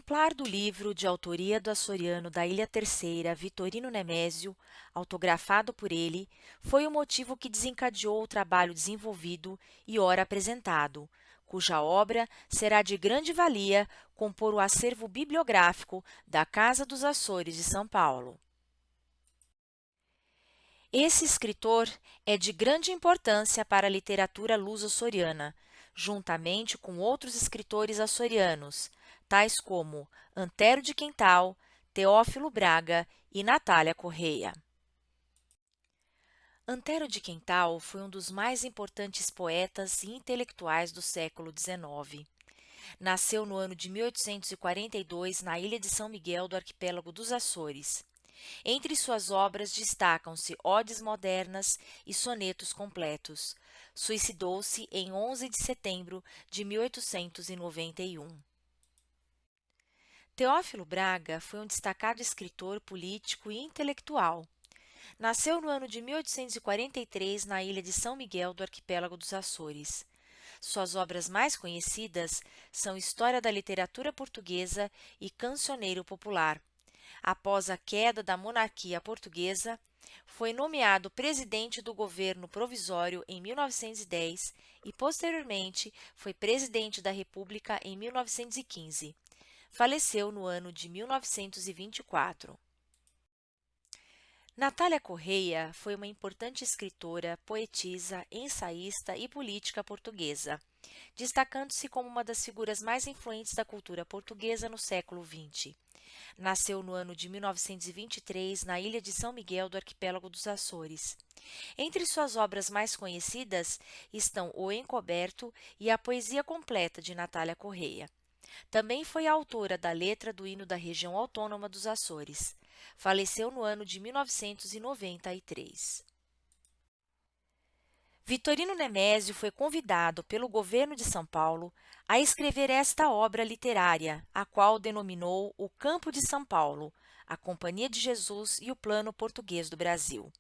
exemplar do livro de autoria do açoriano da Ilha Terceira, Vitorino Nemésio, autografado por ele, foi o motivo que desencadeou o trabalho desenvolvido e ora apresentado, cuja obra será de grande valia compor o acervo bibliográfico da Casa dos Açores de São Paulo. Esse escritor é de grande importância para a literatura luso-açoriana, juntamente com outros escritores açorianos, tais como Antero de Quental, Teófilo Braga e Natália Correia. Antero de Quental foi um dos mais importantes poetas e intelectuais do século XIX. Nasceu no ano de 1842 na ilha de São Miguel do arquipélago dos Açores. Entre suas obras destacam-se odes modernas e sonetos completos. Suicidou-se em 11 de setembro de 1891. Teófilo Braga foi um destacado escritor, político e intelectual. Nasceu no ano de 1843 na ilha de São Miguel do arquipélago dos Açores. Suas obras mais conhecidas são História da Literatura Portuguesa e Cancioneiro Popular. Após a queda da monarquia portuguesa, foi nomeado presidente do governo provisório em 1910 e, posteriormente, foi presidente da República em 1915. Faleceu no ano de 1924. Natália Correia foi uma importante escritora, poetisa, ensaísta e política portuguesa, destacando-se como uma das figuras mais influentes da cultura portuguesa no século XX. Nasceu no ano de 1923 na ilha de São Miguel do arquipélago dos Açores. Entre suas obras mais conhecidas estão O Encoberto e a Poesia Completa de Natália Correia. Também foi a autora da letra do hino da região autônoma dos Açores. Faleceu no ano de 1993. Vitorino Nemésio foi convidado pelo governo de São Paulo a escrever esta obra literária, a qual denominou O Campo de São Paulo, a Companhia de Jesus e o Plano Português do Brasil.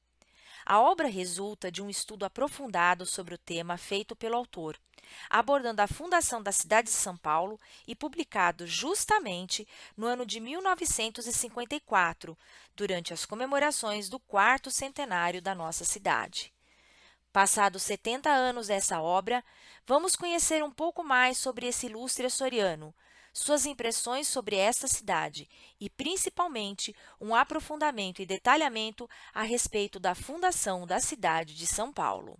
A obra resulta de um estudo aprofundado sobre o tema feito pelo autor, abordando a fundação da cidade de São Paulo e publicado justamente no ano de 1954, durante as comemorações do 4º centenário da nossa cidade. Passados 70 anos dessa obra, vamos conhecer um pouco mais sobre esse ilustre açoriano, suas impressões sobre esta cidade e, principalmente, um aprofundamento e detalhamento a respeito da fundação da cidade de São Paulo.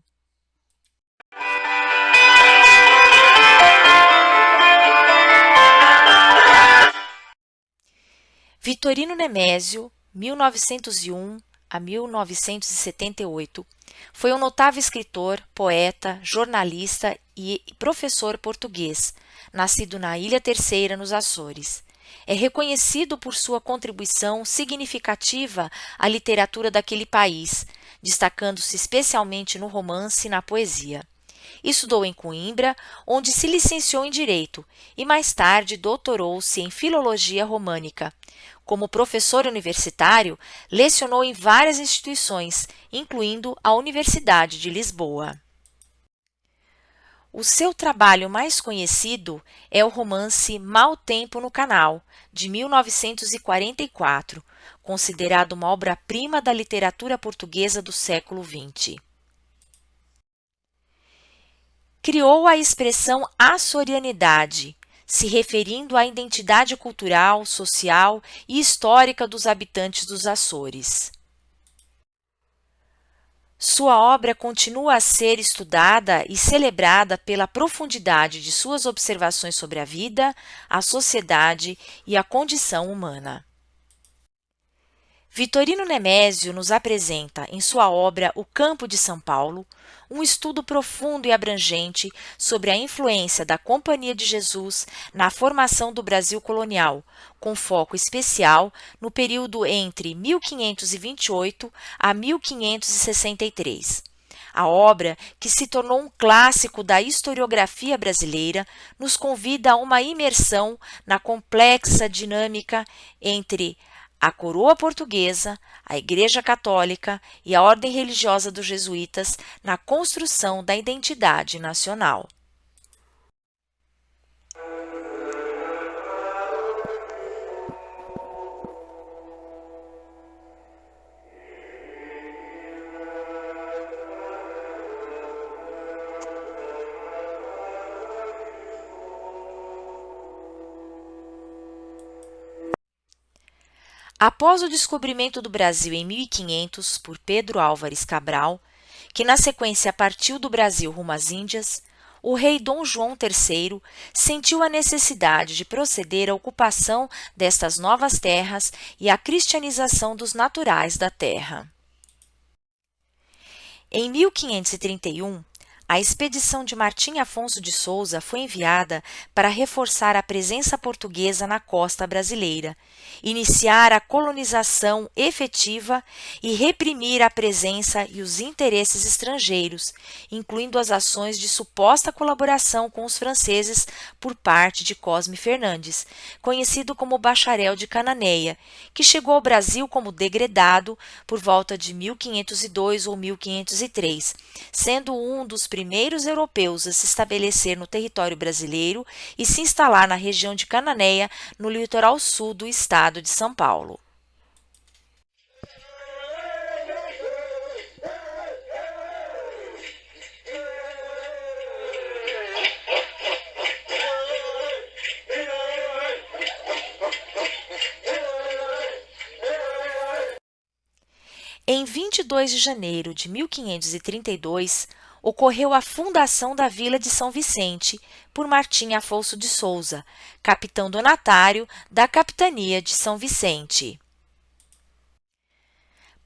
Vitorino Nemésio, 1901 a 1978, foi um notável escritor, poeta, jornalista e professor português, nascido na Ilha Terceira, nos Açores. É reconhecido por sua contribuição significativa à literatura daquele país, destacando-se especialmente no romance e na poesia. Estudou em Coimbra, onde se licenciou em Direito e mais tarde doutorou-se em Filologia Românica. Como professor universitário, lecionou em várias instituições, incluindo a Universidade de Lisboa. O seu trabalho mais conhecido é o romance Mau Tempo no Canal, de 1944, considerado uma obra-prima da literatura portuguesa do século XX. Criou a expressão açorianidade, se referindo à identidade cultural, social e histórica dos habitantes dos Açores. Sua obra continua a ser estudada e celebrada pela profundidade de suas observações sobre a vida, a sociedade e a condição humana. Vitorino Nemésio nos apresenta, em sua obra O Campo de São Paulo, um estudo profundo e abrangente sobre a influência da Companhia de Jesus na formação do Brasil colonial, com foco especial no período entre 1528 a 1563. A obra, que se tornou um clássico da historiografia brasileira, nos convida a uma imersão na complexa dinâmica entre a coroa portuguesa, a Igreja Católica e a ordem religiosa dos jesuítas na construção da identidade nacional. Após o descobrimento do Brasil em 1500 por Pedro Álvares Cabral, que na sequência partiu do Brasil rumo às Índias, o rei Dom João III sentiu a necessidade de proceder à ocupação destas novas terras e à cristianização dos naturais da terra. Em 1531, a expedição de Martim Afonso de Souza foi enviada para reforçar a presença portuguesa na costa brasileira, iniciar a colonização efetiva e reprimir a presença e os interesses estrangeiros, incluindo as ações de suposta colaboração com os franceses por parte de Cosme Fernandes, conhecido como Bacharel de Cananéia, que chegou ao Brasil como degredado por volta de 1502 ou 1503, sendo um dos primeiros europeus a se estabelecer no território brasileiro e se instalar na região de Cananéia, no litoral sul do estado de São Paulo. Em 22 de janeiro de 1532, ocorreu a fundação da Vila de São Vicente por Martim Afonso de Souza, capitão donatário da Capitania de São Vicente.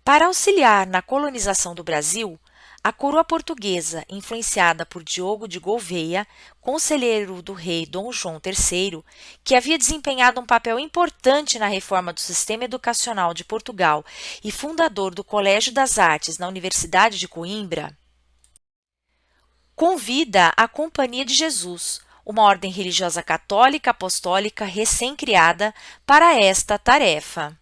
Para auxiliar na colonização do Brasil, a coroa portuguesa, influenciada por Diogo de Gouveia, conselheiro do rei Dom João III, que havia desempenhado um papel importante na reforma do sistema educacional de Portugal e fundador do Colégio das Artes na Universidade de Coimbra, convida a Companhia de Jesus, uma ordem religiosa católica apostólica recém-criada, para esta tarefa.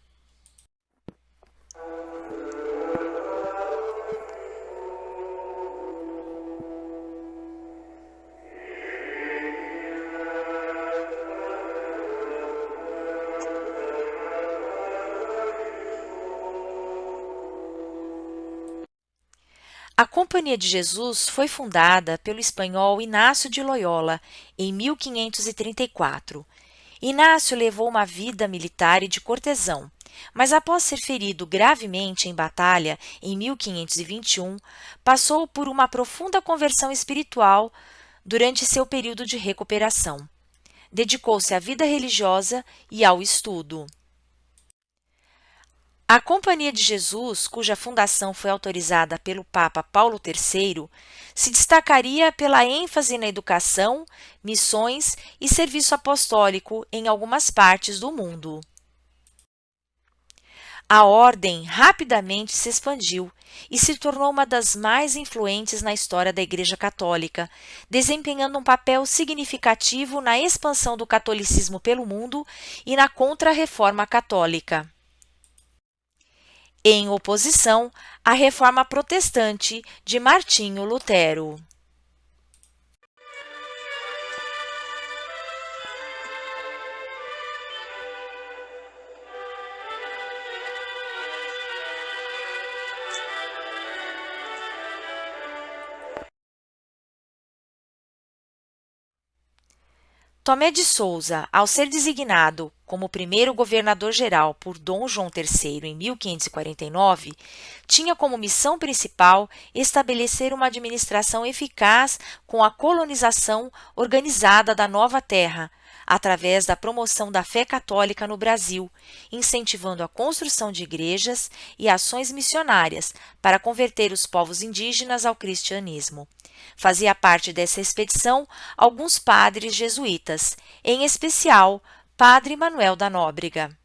A Companhia de Jesus foi fundada pelo espanhol Inácio de Loyola em 1534. Inácio levou uma vida militar e de cortesão, mas após ser ferido gravemente em batalha em 1521, passou por uma profunda conversão espiritual durante seu período de recuperação. Dedicou-se à vida religiosa e ao estudo. A Companhia de Jesus, cuja fundação foi autorizada pelo Papa Paulo III, se destacaria pela ênfase na educação, missões e serviço apostólico em algumas partes do mundo. A ordem rapidamente se expandiu e se tornou uma das mais influentes na história da Igreja Católica, desempenhando um papel significativo na expansão do catolicismo pelo mundo e na Contra-Reforma Católica, em oposição à Reforma Protestante de Martinho Lutero. Tomé de Souza, ao ser designado como primeiro governador-geral por Dom João III em 1549, tinha como missão principal estabelecer uma administração eficaz com a colonização organizada da nova terra, através da promoção da fé católica no Brasil, incentivando a construção de igrejas e ações missionárias para converter os povos indígenas ao cristianismo. Fazia parte dessa expedição alguns padres jesuítas, em especial Padre Manuel da Nóbrega.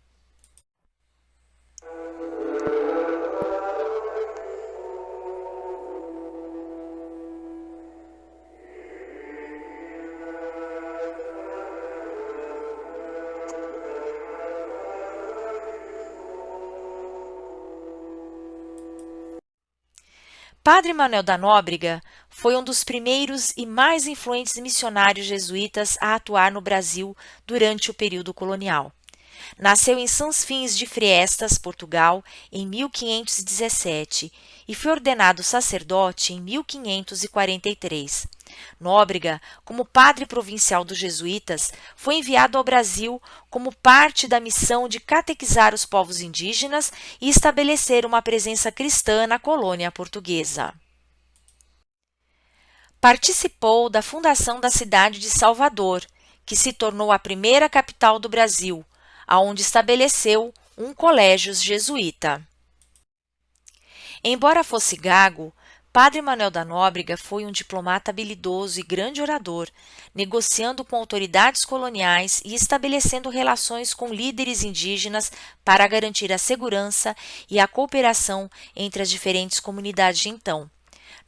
Padre Manuel da Nóbrega foi um dos primeiros e mais influentes missionários jesuítas a atuar no Brasil durante o período colonial. Nasceu em Sãos Fins de Friestas, Portugal, em 1517 e foi ordenado sacerdote em 1543. Nóbrega, como padre provincial dos jesuítas, foi enviado ao Brasil como parte da missão de catequizar os povos indígenas e estabelecer uma presença cristã na colônia portuguesa. Participou da fundação da cidade de Salvador, que se tornou a primeira capital do Brasil, aonde estabeleceu um colégio jesuíta. Embora fosse gago, Padre Manuel da Nóbrega foi um diplomata habilidoso e grande orador, negociando com autoridades coloniais e estabelecendo relações com líderes indígenas para garantir a segurança e a cooperação entre as diferentes comunidades de então.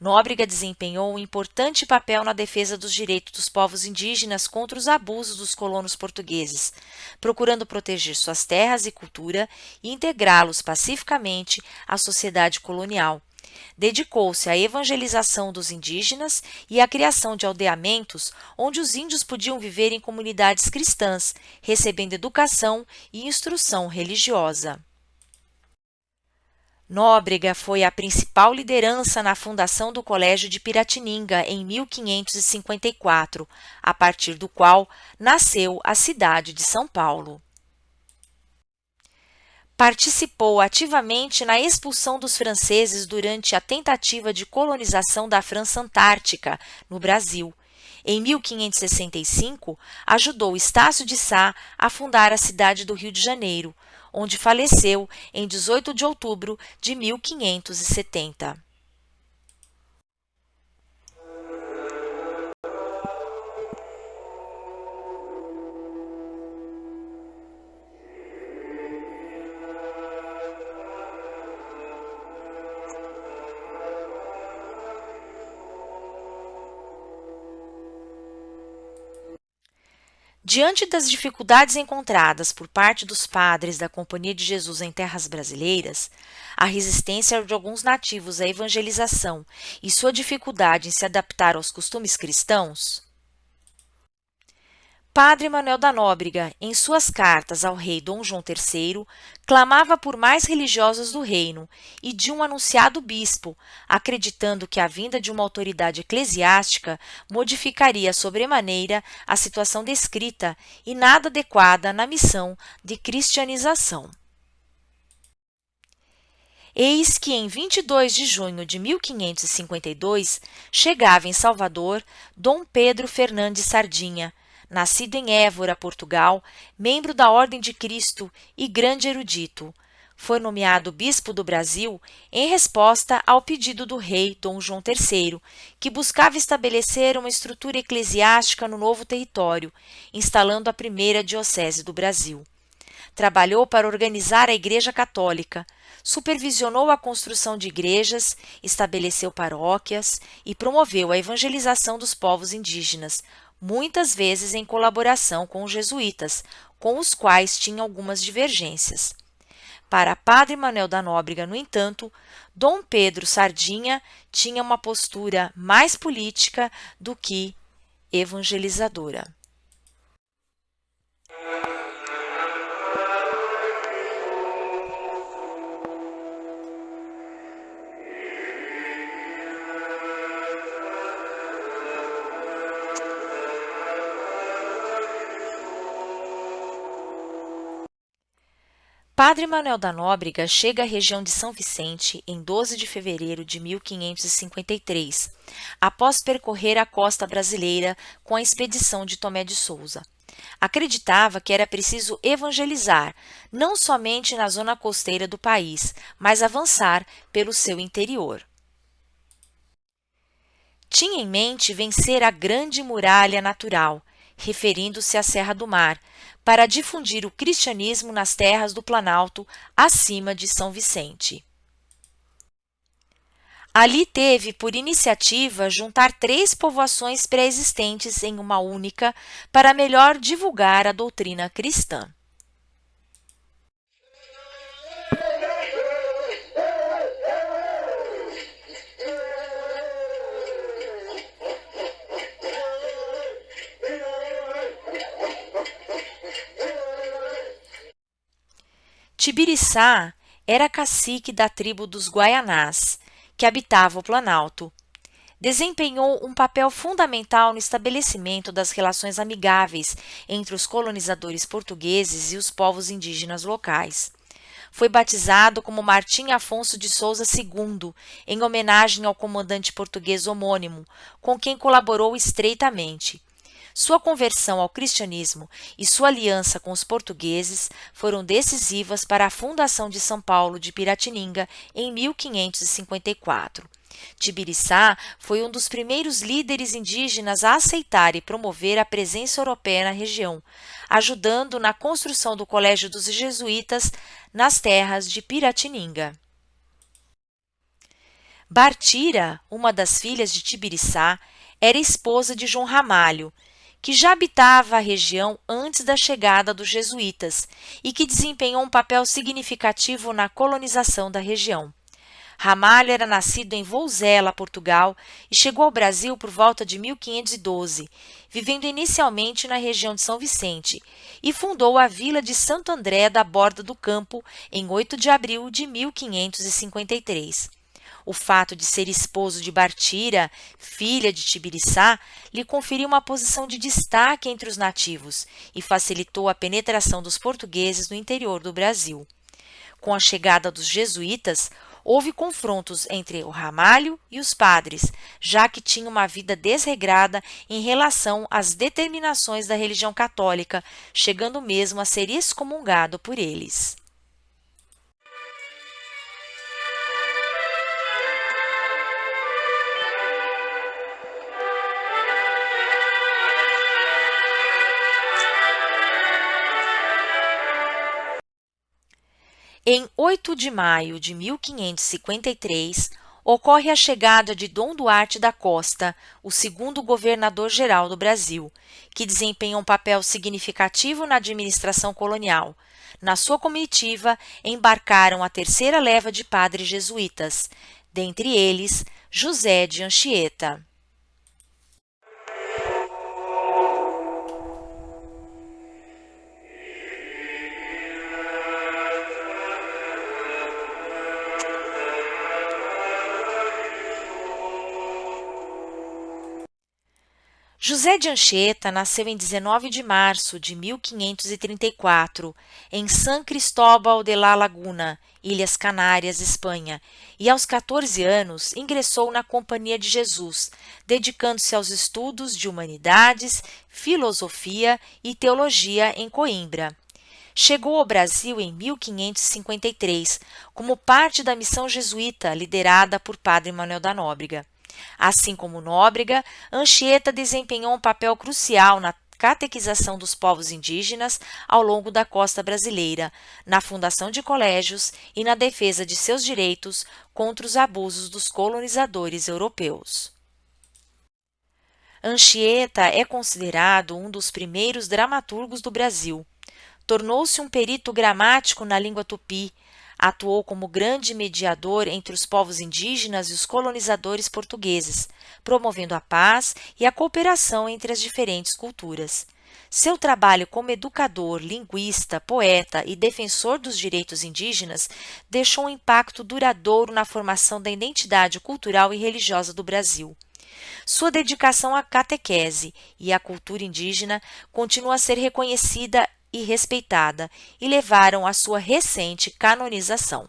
Nóbrega desempenhou um importante papel na defesa dos direitos dos povos indígenas contra os abusos dos colonos portugueses, procurando proteger suas terras e cultura e integrá-los pacificamente à sociedade colonial. Dedicou-se à evangelização dos indígenas e à criação de aldeamentos onde os índios podiam viver em comunidades cristãs, recebendo educação e instrução religiosa. Nóbrega foi a principal liderança na fundação do Colégio de Piratininga em 1554, a partir do qual nasceu a cidade de São Paulo. Participou ativamente na expulsão dos franceses durante a tentativa de colonização da França Antártica, no Brasil. Em 1565, ajudou Estácio de Sá a fundar a cidade do Rio de Janeiro, onde faleceu em 18 de outubro de 1570. Diante das dificuldades encontradas por parte dos padres da Companhia de Jesus em terras brasileiras, a resistência de alguns nativos à evangelização e sua dificuldade em se adaptar aos costumes cristãos, Padre Manuel da Nóbrega, em suas cartas ao rei Dom João III, clamava por mais religiosos do reino e de um anunciado bispo, acreditando que a vinda de uma autoridade eclesiástica modificaria sobremaneira a situação descrita e nada adequada na missão de cristianização. Eis que em 22 de junho de 1552 chegava em Salvador Dom Pedro Fernandes Sardinha, nascido em Évora, Portugal, membro da Ordem de Cristo e grande erudito. Foi nomeado bispo do Brasil em resposta ao pedido do rei Dom João III, que buscava estabelecer uma estrutura eclesiástica no novo território, instalando a primeira diocese do Brasil. Trabalhou para organizar a Igreja Católica, supervisionou a construção de igrejas, estabeleceu paróquias e promoveu a evangelização dos povos indígenas, muitas vezes em colaboração com os jesuítas, com os quais tinha algumas divergências. Para Padre Manuel da Nóbrega, no entanto, Dom Pedro Sardinha tinha uma postura mais política do que evangelizadora. Padre Manuel da Nóbrega chega à região de São Vicente em 12 de fevereiro de 1553, após percorrer a costa brasileira com a expedição de Tomé de Souza. Acreditava que era preciso evangelizar, não somente na zona costeira do país, mas avançar pelo seu interior. Tinha em mente vencer a Grande Muralha Natural, referindo-se à Serra do Mar, para difundir o cristianismo nas terras do Planalto acima de São Vicente. Ali teve por iniciativa juntar 3 povoações pré-existentes em uma única para melhor divulgar a doutrina cristã. Tibiriçá era cacique da tribo dos Guaianás, que habitava o Planalto. Desempenhou um papel fundamental no estabelecimento das relações amigáveis entre os colonizadores portugueses e os povos indígenas locais. Foi batizado como Martim Afonso de Souza II, em homenagem ao comandante português homônimo, com quem colaborou estreitamente. Sua conversão ao cristianismo e sua aliança com os portugueses foram decisivas para a fundação de São Paulo de Piratininga em 1554. Tibiriçá foi um dos primeiros líderes indígenas a aceitar e promover a presença europeia na região, ajudando na construção do Colégio dos Jesuítas nas terras de Piratininga. Bartira, uma das filhas de Tibiriçá, era esposa de João Ramalho, que já habitava a região antes da chegada dos jesuítas e que desempenhou um papel significativo na colonização da região. Ramalho era nascido em Vouzela, Portugal, e chegou ao Brasil por volta de 1512, vivendo inicialmente na região de São Vicente, e fundou a vila de Santo André da Borda do Campo em 8 de abril de 1553. O fato de ser esposo de Bartira, filha de Tibiriçá, lhe conferiu uma posição de destaque entre os nativos e facilitou a penetração dos portugueses no interior do Brasil. Com a chegada dos jesuítas, houve confrontos entre o Ramalho e os padres, já que tinha uma vida desregrada em relação às determinações da religião católica, chegando mesmo a ser excomungado por eles. Em 8 de maio de 1553, ocorre a chegada de Dom Duarte da Costa, o segundo governador-geral do Brasil, que desempenhou um papel significativo na administração colonial. Na sua comitiva, embarcaram a terceira leva de padres jesuítas, dentre eles José de Anchieta. José de Anchieta nasceu em 19 de março de 1534, em San Cristóbal de la Laguna, Ilhas Canárias, Espanha, e aos 14 anos ingressou na Companhia de Jesus, dedicando-se aos estudos de humanidades, filosofia e teologia em Coimbra. Chegou ao Brasil em 1553, como parte da missão jesuíta liderada por Padre Manuel da Nóbrega. Assim como Nóbrega, Anchieta desempenhou um papel crucial na catequização dos povos indígenas ao longo da costa brasileira, na fundação de colégios e na defesa de seus direitos contra os abusos dos colonizadores europeus. Anchieta é considerado um dos primeiros dramaturgos do Brasil. Tornou-se um perito gramático na língua tupi, atuou como grande mediador entre os povos indígenas e os colonizadores portugueses, promovendo a paz e a cooperação entre as diferentes culturas. Seu trabalho como educador, linguista, poeta e defensor dos direitos indígenas deixou um impacto duradouro na formação da identidade cultural e religiosa do Brasil. Sua dedicação à catequese e à cultura indígena continua a ser reconhecida e respeitada e levaram à sua recente canonização.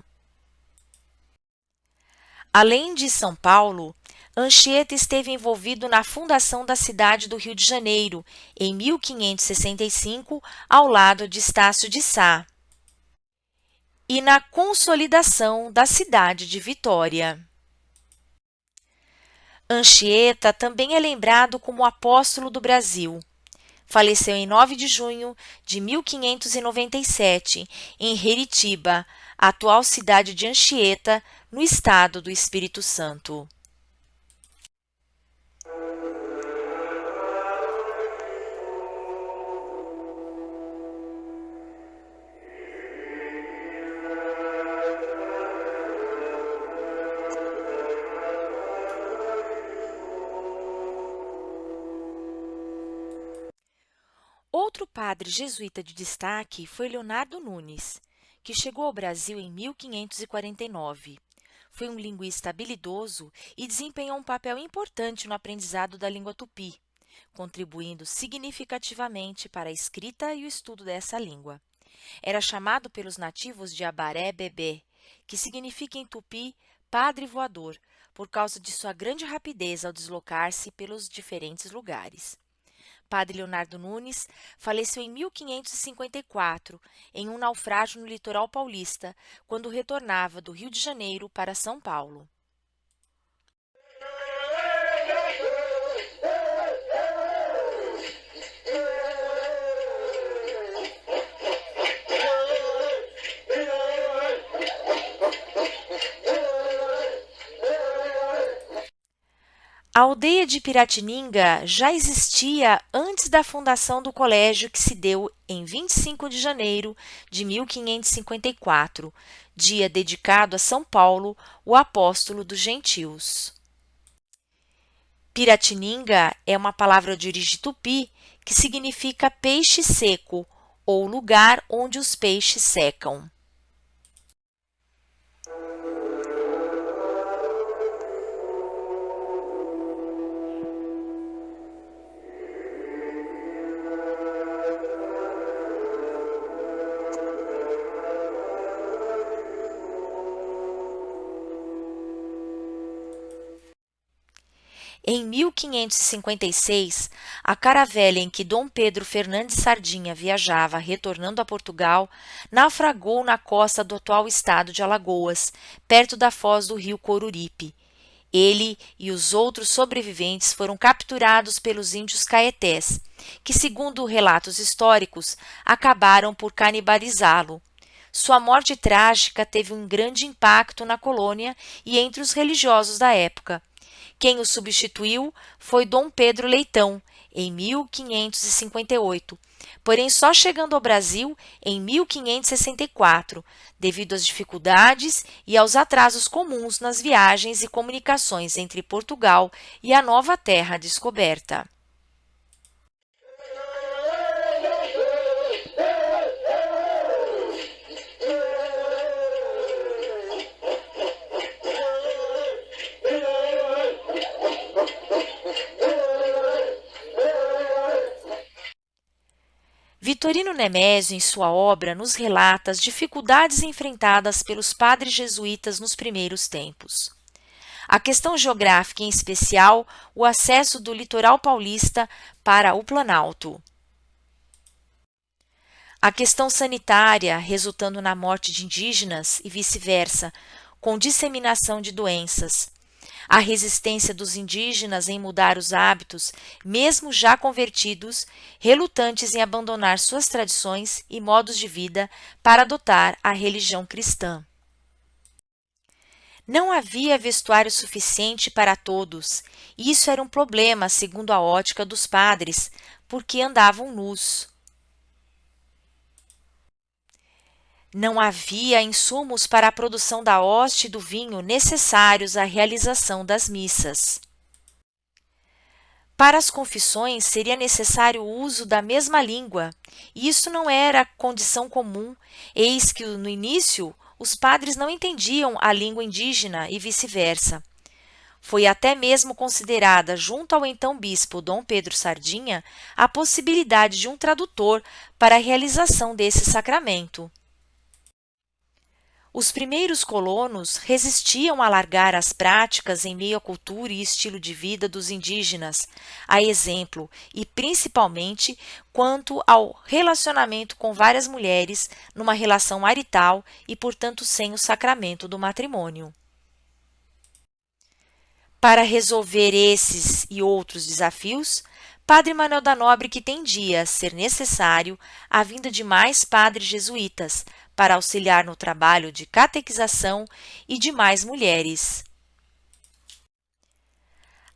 Além de São Paulo, Anchieta esteve envolvido na fundação da cidade do Rio de Janeiro, em 1565, ao lado de Estácio de Sá, e na consolidação da cidade de Vitória. Anchieta também é lembrado como apóstolo do Brasil. Faleceu em 9 de junho de 1597, em Heritiba, atual cidade de Anchieta, no estado do Espírito Santo. Outro padre jesuíta de destaque foi Leonardo Nunes, que chegou ao Brasil em 1549. Foi um linguista habilidoso e desempenhou um papel importante no aprendizado da língua tupi, contribuindo significativamente para a escrita e o estudo dessa língua. Era chamado pelos nativos de Abaré-Bebê, que significa em tupi padre voador, por causa de sua grande rapidez ao deslocar-se pelos diferentes lugares. Padre Leonardo Nunes faleceu em 1554, em um naufrágio no litoral paulista, quando retornava do Rio de Janeiro para São Paulo. A aldeia de Piratininga já existia antes da fundação do colégio, que se deu em 25 de janeiro de 1554, dia dedicado a São Paulo, o apóstolo dos gentios. Piratininga é uma palavra de origem tupi que significa peixe seco ou lugar onde os peixes secam. Em 1556, a caravela em que Dom Pedro Fernandes Sardinha viajava, retornando a Portugal, naufragou na costa do atual estado de Alagoas, perto da foz do rio Coruripe. Ele e os outros sobreviventes foram capturados pelos índios caetés, que, segundo relatos históricos, acabaram por canibalizá-lo. Sua morte trágica teve um grande impacto na colônia e entre os religiosos da época. Quem o substituiu foi Dom Pedro Leitão, em 1558, porém só chegando ao Brasil em 1564, devido às dificuldades e aos atrasos comuns nas viagens e comunicações entre Portugal e a nova terra descoberta. Vitorino Nemésio, em sua obra, nos relata as dificuldades enfrentadas pelos padres jesuítas nos primeiros tempos. A questão geográfica, em especial, o acesso do litoral paulista para o Planalto. A questão sanitária, resultando na morte de indígenas e vice-versa, com disseminação de doenças. A resistência dos indígenas em mudar os hábitos, mesmo já convertidos, relutantes em abandonar suas tradições e modos de vida para adotar a religião cristã. Não havia vestuário suficiente para todos, e isso era um problema, segundo a ótica dos padres, porque andavam nus. Não havia insumos para a produção da hoste e do vinho necessários à realização das missas. Para as confissões, seria necessário o uso da mesma língua, e isso não era condição comum, eis que, no início, os padres não entendiam a língua indígena e vice-versa. Foi até mesmo considerada, junto ao então bispo Dom Pedro Sardinha, a possibilidade de um tradutor para a realização desse sacramento. Os primeiros colonos resistiam a largar as práticas em meio à cultura e estilo de vida dos indígenas, a exemplo e principalmente quanto ao relacionamento com várias mulheres numa relação marital e, portanto, sem o sacramento do matrimônio. Para resolver esses e outros desafios, Padre Manuel da Nobre que entendia ser necessário a vinda de mais padres jesuítas para auxiliar no trabalho de catequização e de mais mulheres.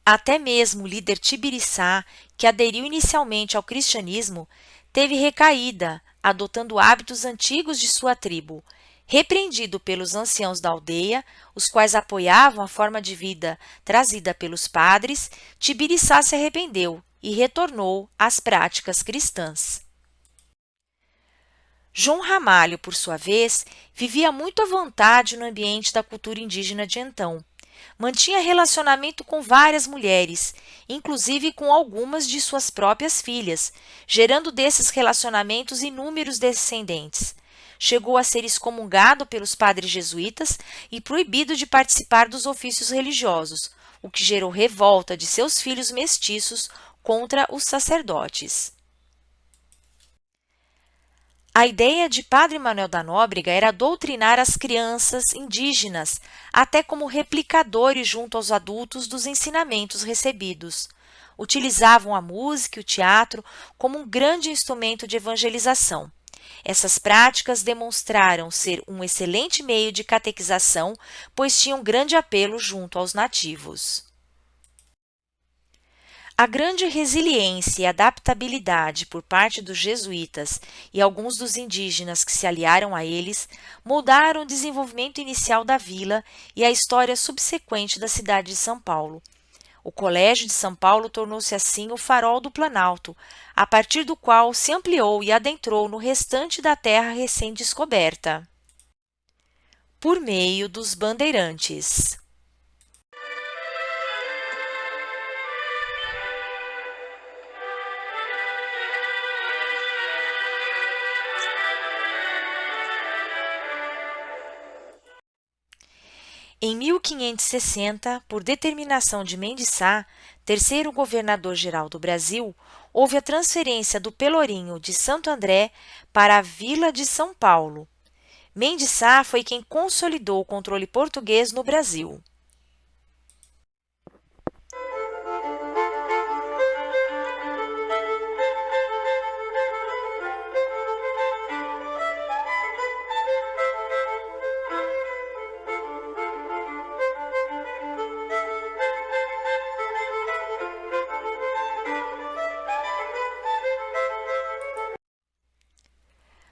Até mesmo o líder Tibiriçá, que aderiu inicialmente ao cristianismo, teve recaída, adotando hábitos antigos de sua tribo. Repreendido pelos anciãos da aldeia, os quais apoiavam a forma de vida trazida pelos padres, Tibiriçá se arrependeu e retornou às práticas cristãs. João Ramalho, por sua vez, vivia muito à vontade no ambiente da cultura indígena de então. Mantinha relacionamento com várias mulheres, inclusive com algumas de suas próprias filhas, gerando desses relacionamentos inúmeros descendentes. Chegou a ser excomungado pelos padres jesuítas e proibido de participar dos ofícios religiosos, o que gerou revolta de seus filhos mestiços contra os sacerdotes. A ideia de Padre Manuel da Nóbrega era doutrinar as crianças indígenas, até como replicadores junto aos adultos dos ensinamentos recebidos. Utilizavam a música e o teatro como um grande instrumento de evangelização. Essas práticas demonstraram ser um excelente meio de catequização, pois tinham grande apelo junto aos nativos. A grande resiliência e adaptabilidade por parte dos jesuítas e alguns dos indígenas que se aliaram a eles moldaram o desenvolvimento inicial da vila e a história subsequente da cidade de São Paulo. O Colégio de São Paulo tornou-se assim o farol do Planalto, a partir do qual se ampliou e adentrou no restante da terra recém-descoberta. Por meio dos bandeirantes. Em 1560, por determinação de Mendes Sá, terceiro governador-geral do Brasil, houve a transferência do Pelourinho de Santo André para a Vila de São Paulo. Mendes Sá foi quem consolidou o controle português no Brasil.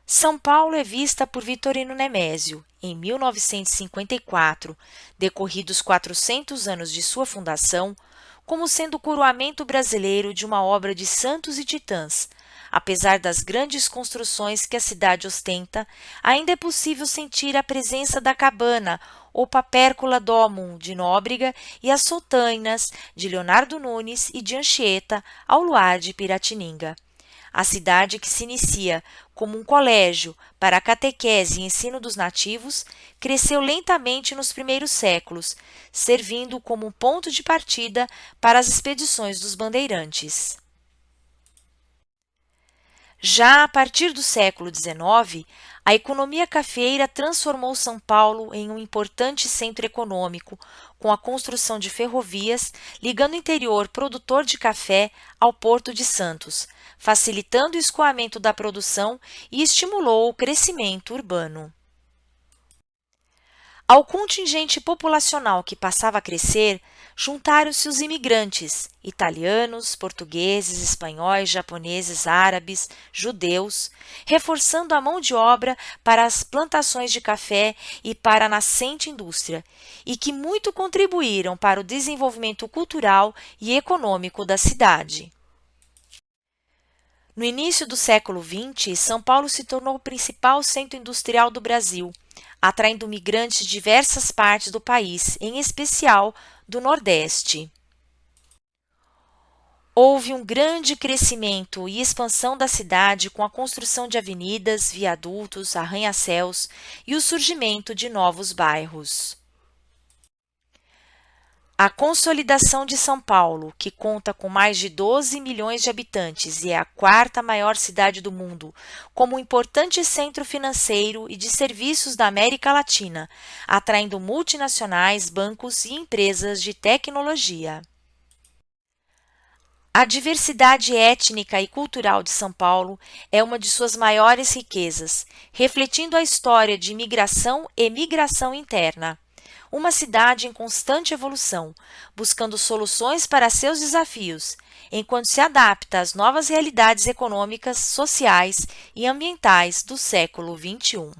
São Paulo é vista por Vitorino Nemésio, em 1954, decorridos 400 anos de sua fundação, como sendo o coroamento brasileiro de uma obra de santos e titãs. Apesar das grandes construções que a cidade ostenta, ainda é possível sentir a presença da cabana ou Papercula Domum de Nóbrega e as Soltainas de Leonardo Nunes e de Anchieta ao luar de Piratininga. A cidade, que se inicia como um colégio para a catequese e ensino dos nativos, cresceu lentamente nos primeiros séculos, servindo como um ponto de partida para as expedições dos bandeirantes. Já a partir do século XIX, a economia cafeeira transformou São Paulo em um importante centro econômico, com a construção de ferrovias ligando o interior produtor de café ao Porto de Santos, facilitando o escoamento da produção e estimulou o crescimento urbano. Ao contingente populacional que passava a crescer, juntaram-se os imigrantes, italianos, portugueses, espanhóis, japoneses, árabes, judeus, reforçando a mão de obra para as plantações de café e para a nascente indústria, e que muito contribuíram para o desenvolvimento cultural e econômico da cidade. No início do século XX, São Paulo se tornou o principal centro industrial do Brasil, atraindo migrantes de diversas partes do país, em especial do Nordeste. Houve um grande crescimento e expansão da cidade com a construção de avenidas, viadutos, arranha-céus e o surgimento de novos bairros. A consolidação de São Paulo, que conta com mais de 12 milhões de habitantes e é a quarta maior cidade do mundo, como um importante centro financeiro e de serviços da América Latina, atraindo multinacionais, bancos e empresas de tecnologia. A diversidade étnica e cultural de São Paulo é uma de suas maiores riquezas, refletindo a história de imigração e migração interna. Uma cidade em constante evolução, buscando soluções para seus desafios, enquanto se adapta às novas realidades econômicas, sociais e ambientais do século XXI.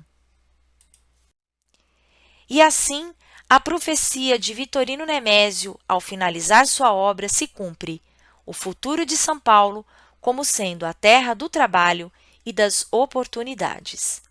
E assim, a profecia de Vitorino Nemésio, ao finalizar sua obra, se cumpre: o futuro de São Paulo como sendo a terra do trabalho e das oportunidades.